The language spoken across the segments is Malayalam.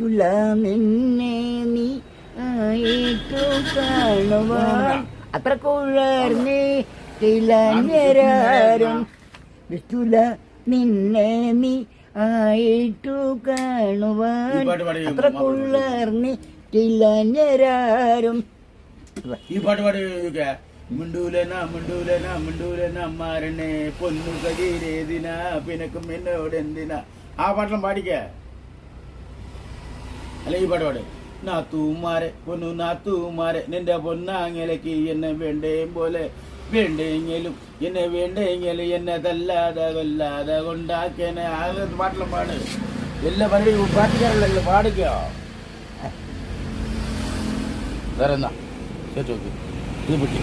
വിറ്റുല നിന്നെ നീ ആയിട്ടു കാണുവാൻ അത്ര കുഴർന്നിട്ടില്ലാരും വിറ്റുല നിന്നെ നീ ആയിട്ടു കാണുവാൻ അത്ര കുഴർന്നിട്ടില്ലാരും. ഈ പാട്ട് പാടി മിണ്ടൂലന മിണ്ടൂലന മിണ്ടൂലന മാരനെ പൊന്നു കരീരേതിനാ പിനക്കും എന്നോട് എന്തിനാ. ആ പാട്ടെല്ലാം പാടിക്ക. അല്ല ഈ പാട്ട് പാട്. നാത്തൂമാരെ പൊന്നു നാത്തൂമാരെ നിന്റെ പൊന്നാങ്ങലക്ക് എന്നെ വേണ്ടേം പോലെ വേണ്ടെങ്കിലും എന്നെ വേണ്ടെങ്കിലും എന്നെ തല്ലാതെ കൊല്ലാതെ കൊണ്ടാക്കേനെ. ആ പാട്ടെല്ലാം പാട്. എല്ലാ പരി പാട്ടുകാരല്ലോ പാടിക്കോ. വേറെ എന്നാ ചേച്ചോക്ക് ഇത് പിടി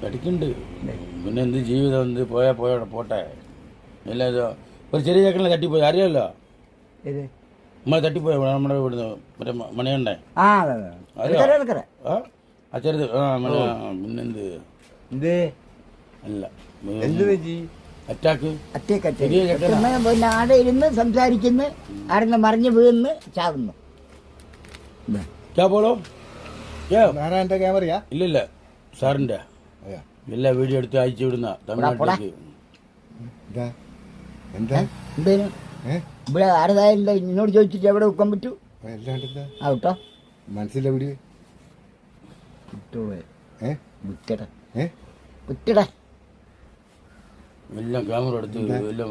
പഠിക്കുന്നുണ്ട്. പിന്നെ എന്ത് ജീവിതം എന്ത് പോയാ പോട്ടെ. എല്ലാ ഒരു ചെറിയ ചേക്കനെ തട്ടിപ്പോയി അറിയാമല്ലോ. നമ്മളെ തട്ടിപ്പോയ നമ്മുടെ ഇവിടുന്ന് മറ്റേ മണിയുണ്ടേ ആ ചെറുത്. പിന്നെന്ത് അല്ല അറ്റാക്ക് പിന്നെ ആടെ ഇരുന്ന് സംസാരിക്കുന്നു, ആടെ മറിഞ്ഞ് വീന്ന് ചാവുന്നു. നാരായണന്റെ ക്യാമറയാ? ഇല്ലില്ല, സാറിന്റെ എല്ലാ വീഡിയോ എടുത്ത് അയച്ചു വിടുന്ന തമിഴ്നാട്ടിലേക്ക്. ഇവിടെ ആരതായില്ല എന്നോട് ചോദിച്ചിട്ട് എവിടെ വെക്കാൻ പറ്റൂ? ആട്ടോ മനസ്സില്ല വീഡിയോ വിറ്റട എല്ലാം ക്യാമറ എടുത്ത് എല്ലാം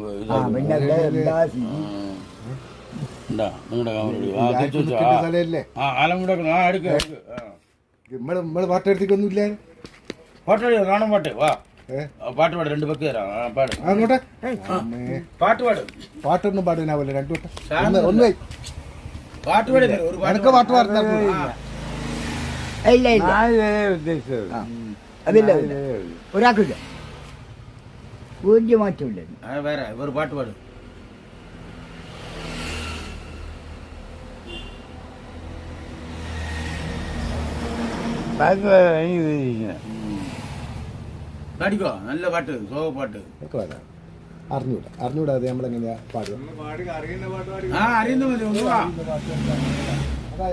നിങ്ങളുടെ ക്യാമറ പാട്ട് എടുത്തിക്കൊന്നുമില്ല. പാട്ട് കാണാൻ പാട്ട് വാ പാട്ട് പാട്. രണ്ട് പക്ക് തരാം. പാട് അങ്ങോട്ടെ. പാട്ട് പാട്. പാട്ടൊന്നും പാടാനാവില്ല. രണ്ടു വട്ടം ഒന്ന് പാട്ട് പാടി. എനക്ക് പാട്ട് പാടുന്ന ഇല്ല ഇല്ല അതില്ല ഒരാൾക്കില്ല, ഒരു മാറ്റമില്ല. വേറെ ഒരു പാട്ട് പാട്. പാടിക്കോ, നല്ല പാട്ട്, സോക പാട്ട്. അറിഞ്ഞൂടാ അത് നമ്മളെങ്ങനെയാ പാടുക? ആ അറിയുന്ന മതി.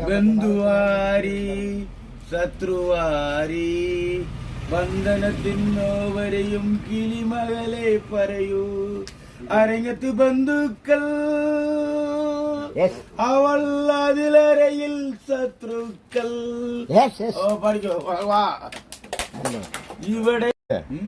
ബന്ധുവാരി ശത്രുവാരി ബന്ധനത്തിനോവരെയും കിളിമകളെ പറയൂ അരങ്ങത്ത് ബന്ധുക്കൾ അവൾ അതിലരയിൽ ശത്രുക്കൾ. ഓ പഠിക്കോ. ഇവിടെ